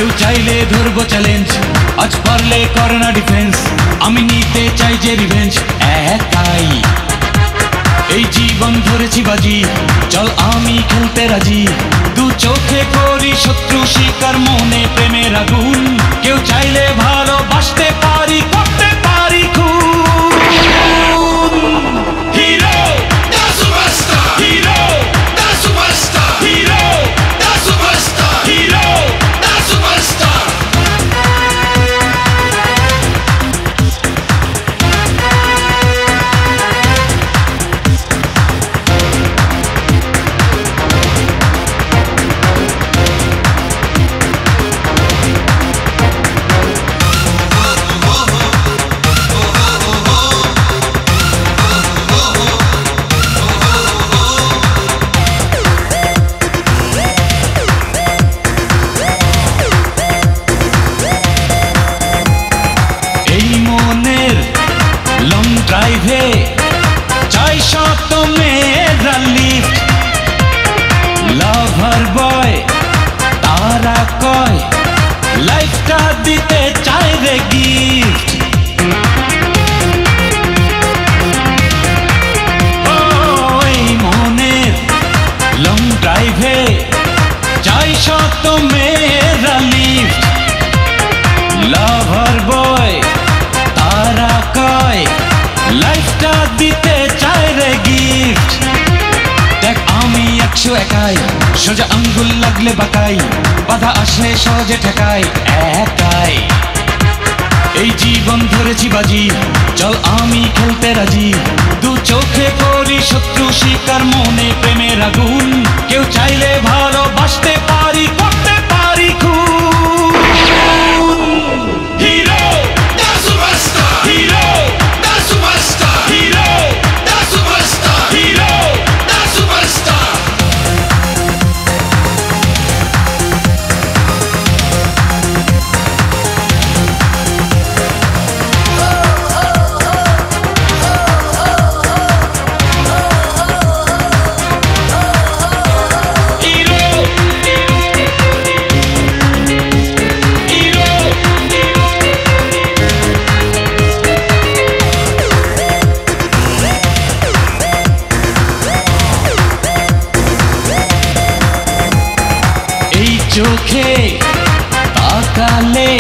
কেউ চাইলে ধরবো চ্যালেঞ্জ, আজ পারলে করে না ডিফেন্স, আমি নিতে চাই যে রিভেঞ্জ একাই। এই জীবন ধরেছি বাজি, চল আমি খেলতে রাজি, দু চোখে করি শত্রু শিকার, মনে প্রেমের আগুন, কেউ চাইলে ভালোবাসতে পারি, করতে পারি খুন। হিরো দা সুপারস্টার, হিরো দা সুপারস্টার, হিরো দা সুপারস্টার, হিরো দা সুপারস্টার। লং ড্রাইভে চাই শত মেয়েরা লিফট, লাভার বয় তারা কয় লাইফটা দিতে চাই রে গিফট। ওই মনের লং ড্রাইভে চাই শত মেয়েরা লিফট, লাভার বয় তারা কয় লাইফটা দিতে চায় রে গিফট। দেখ আমি 100 একাই, সোজা আঙ্গুল লাগলে বাঁকাই, বাধা আসলে সহজে ঠেকাই একাই। এই জীবন ধরেছি বাজি, চল আমি খেলতে রাজি, দু চোখে করি শত্রু শিকার, মনে প্রেমের আগুন, কেউ চাইলে ভালোবাসতে পারি, করতে পারি খুন। হিরো দা সুপারস্টার, হিরো দা সুপারস্টার, হিরো দা সুপারস্টার, হিরো দা সুপারস্টার। চোখে তাকালে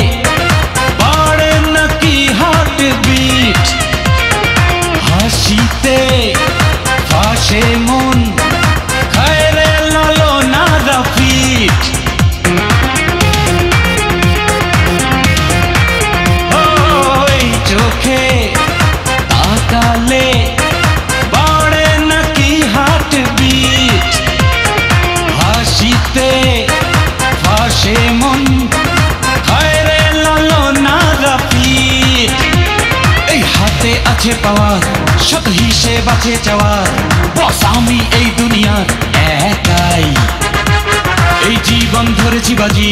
বাড়ে নাকি হার্ট বিট, হাসিতে ফাঁসে মন খায় রে লালনারা ফিট। ওই চোখে তাকালে বাড়ে নাকি হার্ট বিট, হাসিতে ফাঁসে মন খায় রে লালনারা ফিট। এই হাতে আছে পাওয়ার, শত হিসেব আছে চাওয়ার, বস আমি এই দুনিয়ার একাই। এই জীবন ধরেছি বাজি,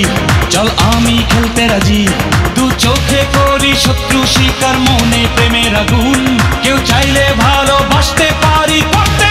চল আমি খেলতে রাজি, দু চোখে করি শত্রু শিকার, মনে প্রেমের আগুন, কেউ চাইলে ভালোবাসতে পারি, করতে